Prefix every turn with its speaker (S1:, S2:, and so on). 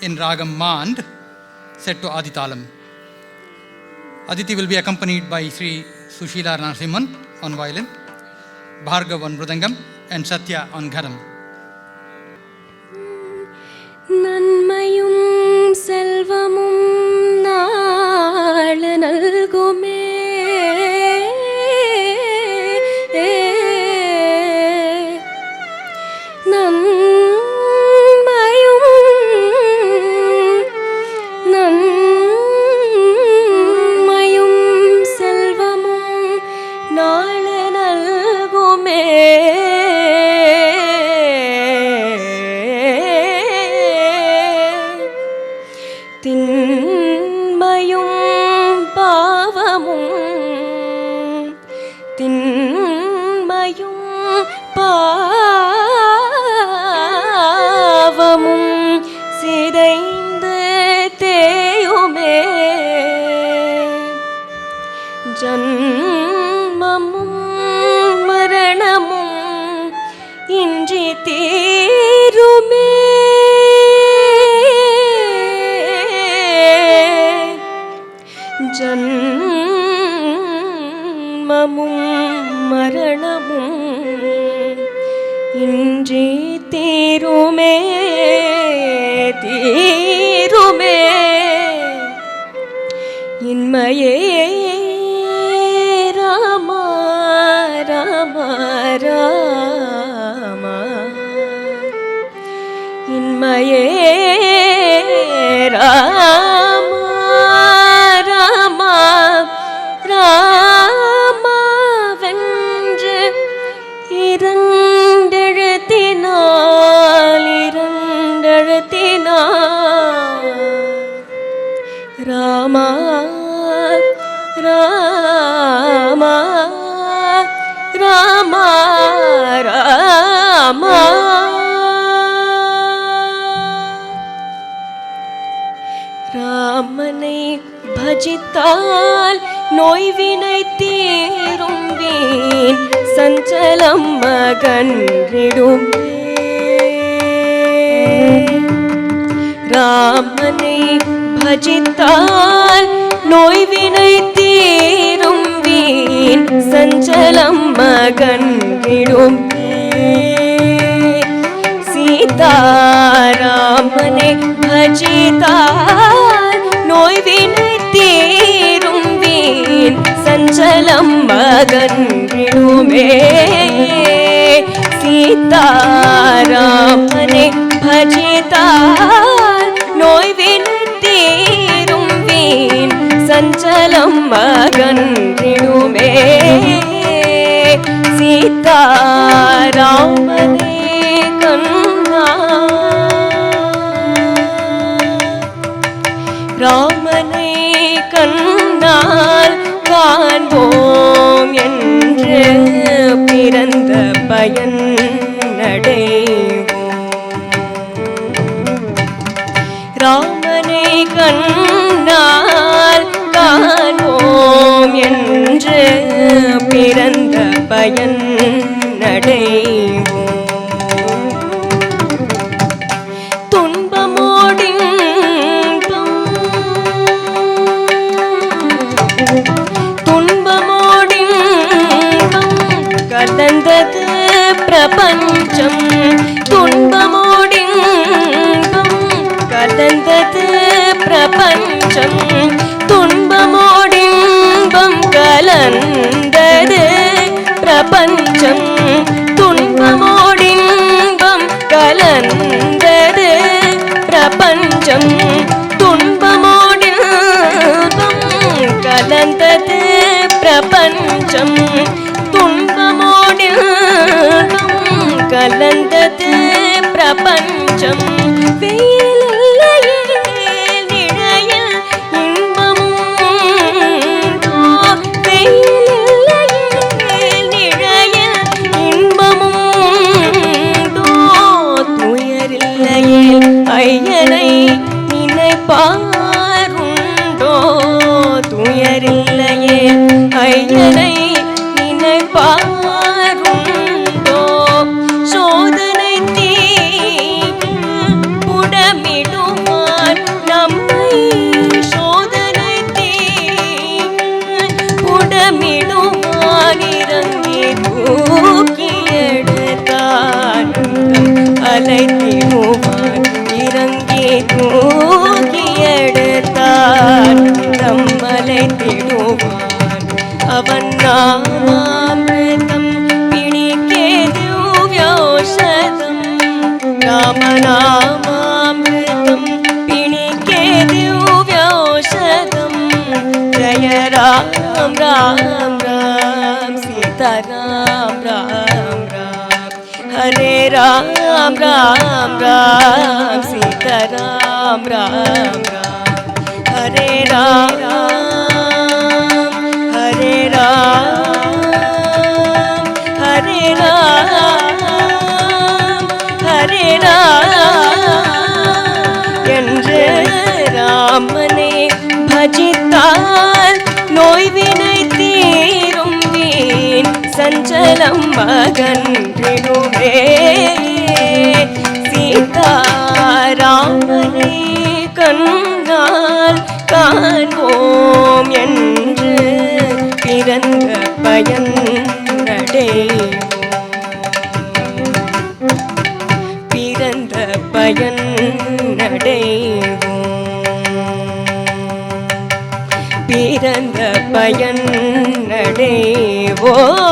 S1: in Ragam Mand, set to Aditalam. Aditi will be accompanied by Sri Sushila Narasimhan on violin, Bhargav on mridangam, and Satya on gharam.
S2: Nanmayum selvamum naala nalgume ஜன்மமும் மரணமும் இன்றி தீருமே ஜன்மமும் மரணமும் இன்றி தீருமே தீருமே இன்மையே ராமா ராமா ராமா இன்மையே ராமா ராமா ராமா வென்று இரண்டெழுத்தினால் ராமா ராமா ராமா ராமா ராமனை பஜித்தால் நோய்வினை தீரும் வீண் சஞ்சலம் அகன்றிடும் ராமனை பஜித்தால் நோய்வினை தீரும் வீண் சஞ்சலம் அகன்றிடும் சீதாராமனை பஜித்தால் நோய்வினை தீரும் வீண் சஞ்சலம் அகன்றிடுமே சீதாராமனை பஜித்தால் நோய்வினை தீரும் வீண் சஞ்சலம் அகன்றிடுமே சீதாராமனே கண்ணா ராமனை கண்ணால் காண்போம் என்று பிறந்த பயன் அடைவோம் ராமனை கண்ணால் காண்போம் என்று பிறந்த பயன் அடைவோம் துன்பமோடின்பம் கலந்தது பிரபஞ்சம் துன்பமோடின்பம் கலந்தது பிரபஞ்சம் துன்பமோடின்பம் கலந்தது பிரபஞ்சம் துன்பமோடின்பம் கலந்தது பிரபஞ்சம் துன்பமோடின்பம் கலந்தது பிரபஞ்சம் துன்பமோடின்பம் கலந்தது பிரபஞ்சம் வெயிலில்லையே நிழலில் இன்பமும் வெயிலில்லையே நிழலில் இன்பமும் துயரில்லையே ஐயனை நினைப்பாருண்டோ துயரில்லையே ஐயனை நினைப்பாருண்டோ சோதனை தீ புடமிடுமா தம்மலை திடுவான் இறங்கி தூக்கி எடுத்தார் தம்மலை திடுவான் அவன் நாமாமிருதம் பிணிக்கே திவ்யோஷதம் ராமநாமாமிருதம் பிணிக்கே திவ்யோஷதம் ஜய ராம் ராம் ராம் சீதாராம் ராம் ராம் ஹரே ராம் ராம் ராம் சீதாராம் ராம் ராம் ஹரே ராம் ஹரே ராம் ஹரே ராம் ஹரே ராம் என்று ராமனை பஜித்தால் நோய்வினை தீரும் வீண் சஞ்சலம் மகன்றிடுமே சீதாராமனை கண்ணால் காண்போம் என்று பிறந்த பயன் பிறந்த பயன் பிறந்த பயன் அடைவோம்.